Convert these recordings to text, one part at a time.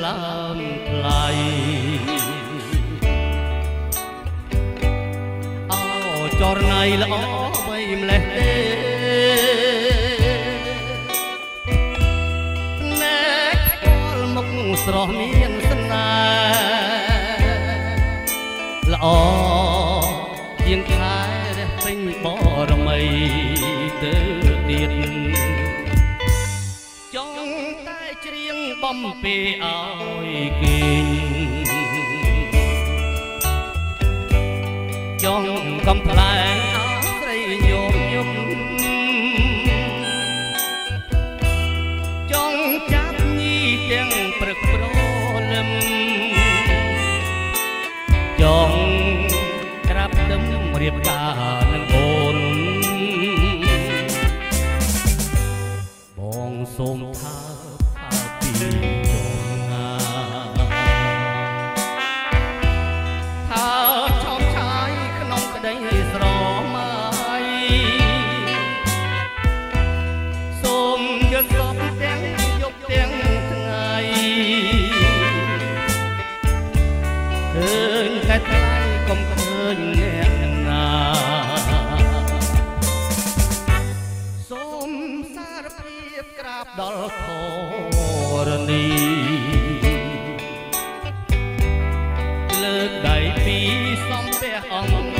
ឡើងថ្លៃអូចរណៃល្អអ្វីម្លេះទេណែស្គាល់មុខស្រស់មានស្នេហ៍ល្អជាងខែរះពេញបរមីទៅទៀតចង់តែច្រៀងបំពេឲ្យគេចង់កំប្លែងអស្រីញោមញឹមចង់ចាប់ញីទាំងព្រឹកព្រលឹមចង់ក្រាបដឹមរៀបការនឹងអូនបងសូមថាពីចងណាថាឆោមឆាយក្នុងក្តីស្រមៃសូមយកសពទាំងយប់ទាំងថ្ងៃឃើញតែថ្លៃកុំឃើញអ្នកណាសូមសារភាពក្រាបដល់ធរណីលើកដៃពីសំពះអង្គ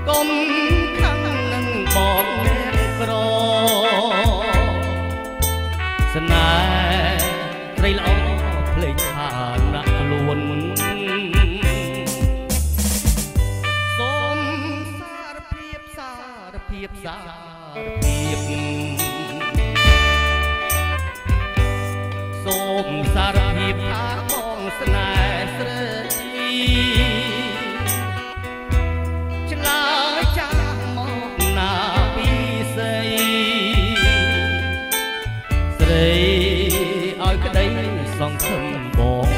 កុំខាំនឹងបងអ្នកក្រស្នេហ៍ត្រីល្អភ្លេចថាណាក់ខ្លួនសូមសារភាពសារភាពសូមសារភាពថាបងស្នេហ៍ស្រីឆ្លើយចាស់មកណាពីស្រីស្រីឲ្យក្តីសង្ឃឹមបង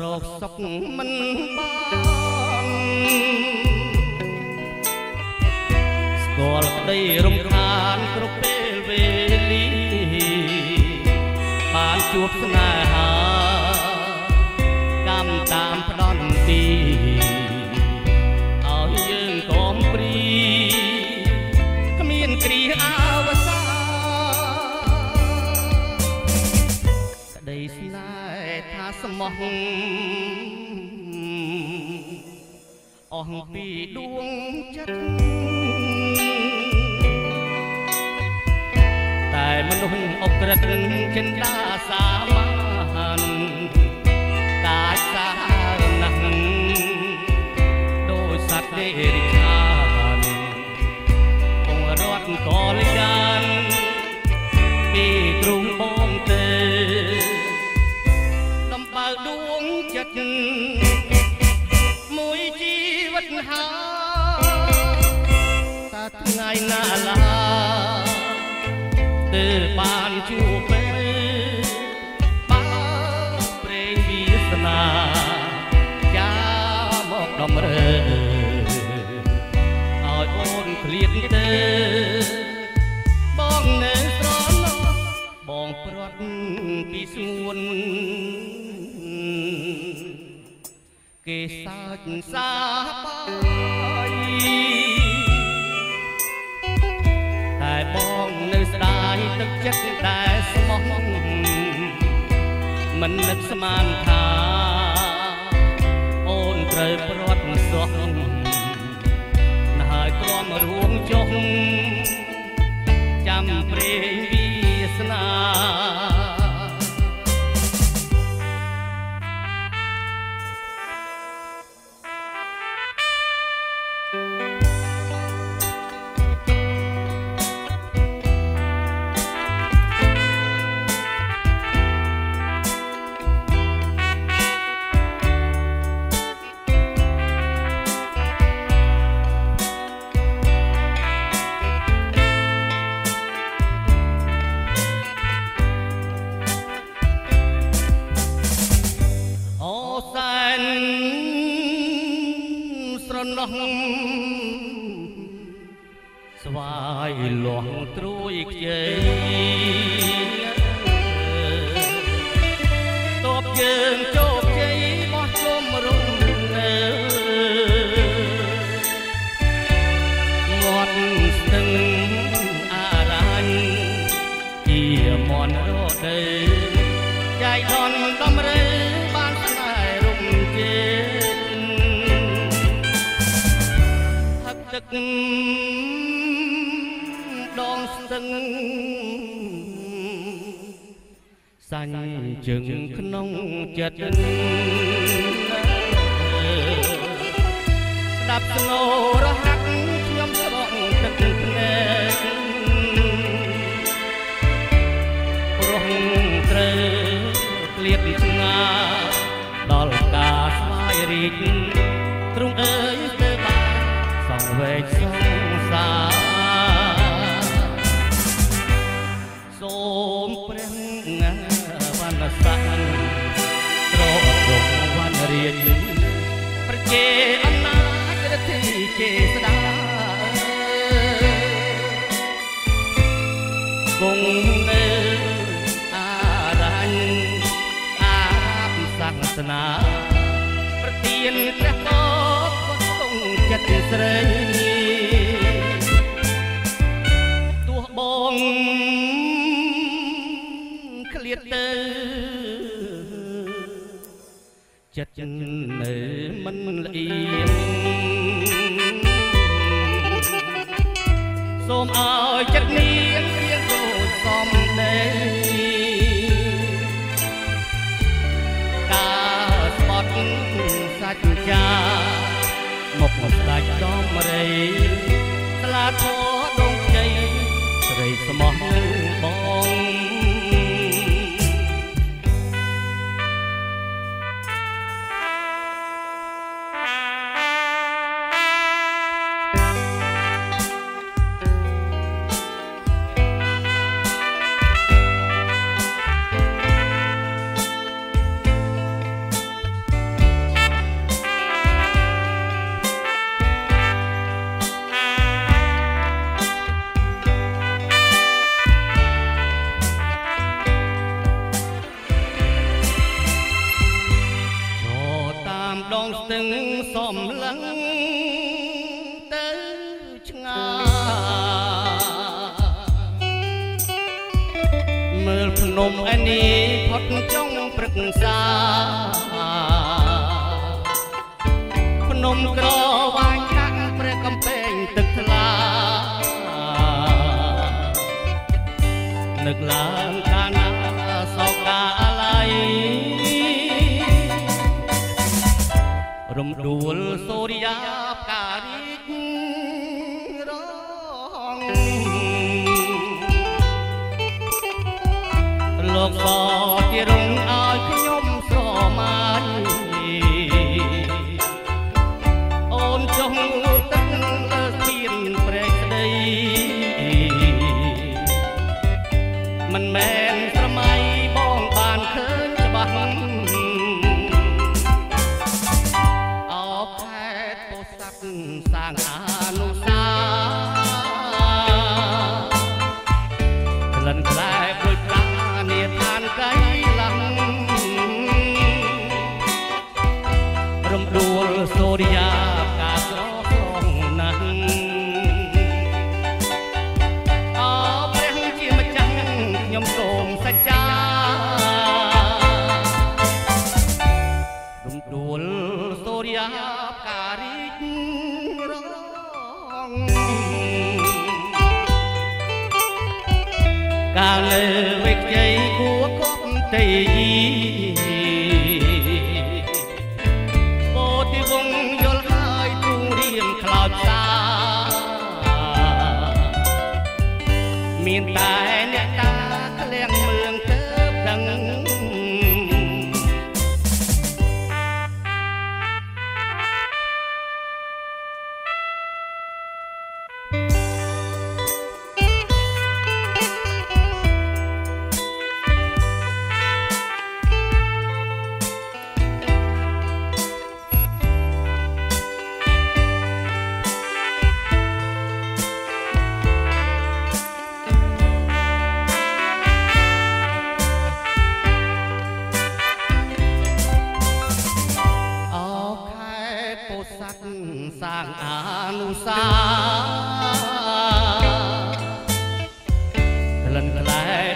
រកសុខមិនបានស្គាល់ក្តីរំខានគ្រប់ពេលវេលាបានជួបស្នេហាកម្មតាមផ្ដន់ទីឲ្យយើងកុំព្រីគ្មានគ្រាអវសាក្តីស្នេហ៍ថាស្មោះអស់ពីដួងចិត្តតែមនុស្សអក្រិតចិន្តាសាមានកាចសាណាស់ដោយសត្វទេរិឆានគង់រត់កលយានពីទ្រូងបងទេដំបើដួងចិត្តមួយជីវិតហាតាថ្ងៃណាឡាទើបបានជួបពេលបើព្រេងវាសនាចាមកដំរើឲ្យអូនឃ្លាតទេបងនៅស្រណោះបងព្រាត់ពីស្ងួនគេសើចសាបាយតែបងនៅស្ដាយទឹកចិត្តតែស្មោះមិននឹកស្មានថាអូនត្រូវព្រាត់សោះណាហើយទ្រាំរួមចុះចាំព្រេងវាសនា អ ស្វាយលាស់ត្រួយខ្ចីតបយើងជោគជ័យបោះជុំរុំនៅមាត់ស្ទឹងអារ៉ាញ់ជាមន់រត់ទៅយាយដនដំរើបានស្នេហ៍រុំជេហឹកទឹកដងស្ទឹងសាញ់ជើងក្នុងចិត្តស្ដាប់ស្នូរហាក់ខ្ញុំស្រក់ទឹកភ្នែកព្រោះត្រូវក្លៀតឆ្ងាដល់ការស្វាយរីកទ្រង់អើយទៅបានសងវែកសងសាសូមព្រះវណ្ណស័ក្តិត្រង់វណ្ណរាជប្រជាអំណាចរដ្ឋាភិបាលស្ដាគង់នៅអារញ្ញអារាមសាសនាប្រទានព្រះបរមគង់ចិត្តស្រីទោះបងឃ្លាតទៅចិត្តនៅមិនលៀងសូមឲ្យចិត្តនាងរៀងដូចសំដីការស្បត់សាច់ចាមកស្ដាច់ដំរីស្លាធម៌ដងជ័យស្រីស្មោះនឹងបងដងស្ទឹងសំឡឹងទៅឆ្ងាមើលភ្នំឯនេះផុតចុងព្រឹក្សាភ្នំក្រវាញកាក់ព្រះកំពែងទឹកថ្លានឹកឡើងកាលណាសោកកាឡៃរំដួលសូរិយាផ្ការីករងលោកសជារងឲ្យខ្ញុំស្រមាញ់អូនចុះទឹកលើស្ពានព្រែកស្ដីមិនមែនស្រមៃបងបានឃើញច្បាស់សាងអនុសាក្លិនខ្លែដូចប្រានាឋានកៃឡាំរំដួលសូរិយាការស្រស់ណាស់អោព្រះជាម្ចាស់ខ្ញុំសូមសច្ចារំដួលសូរិយាការរីករងកាលលើវិជ័យគួរគប់ទេយីពោទីវងយល់ហើយទូរៀមខ្លោចសាមានតែអ្នកតាក្លៀងមឿងទៅដឹង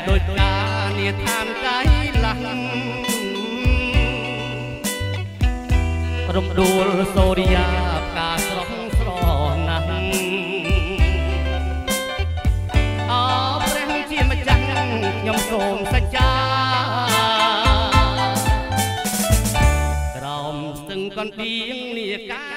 ដោយការនាឋានកៃឡាំរំដួលសូរិយាផ្កាស្រស់ស្រណាស់អោព្រះជាម្ចាស់ខ្ញុំសូមសច្ចាក្រោមស្ទឹងកណ្ដៀងនាការ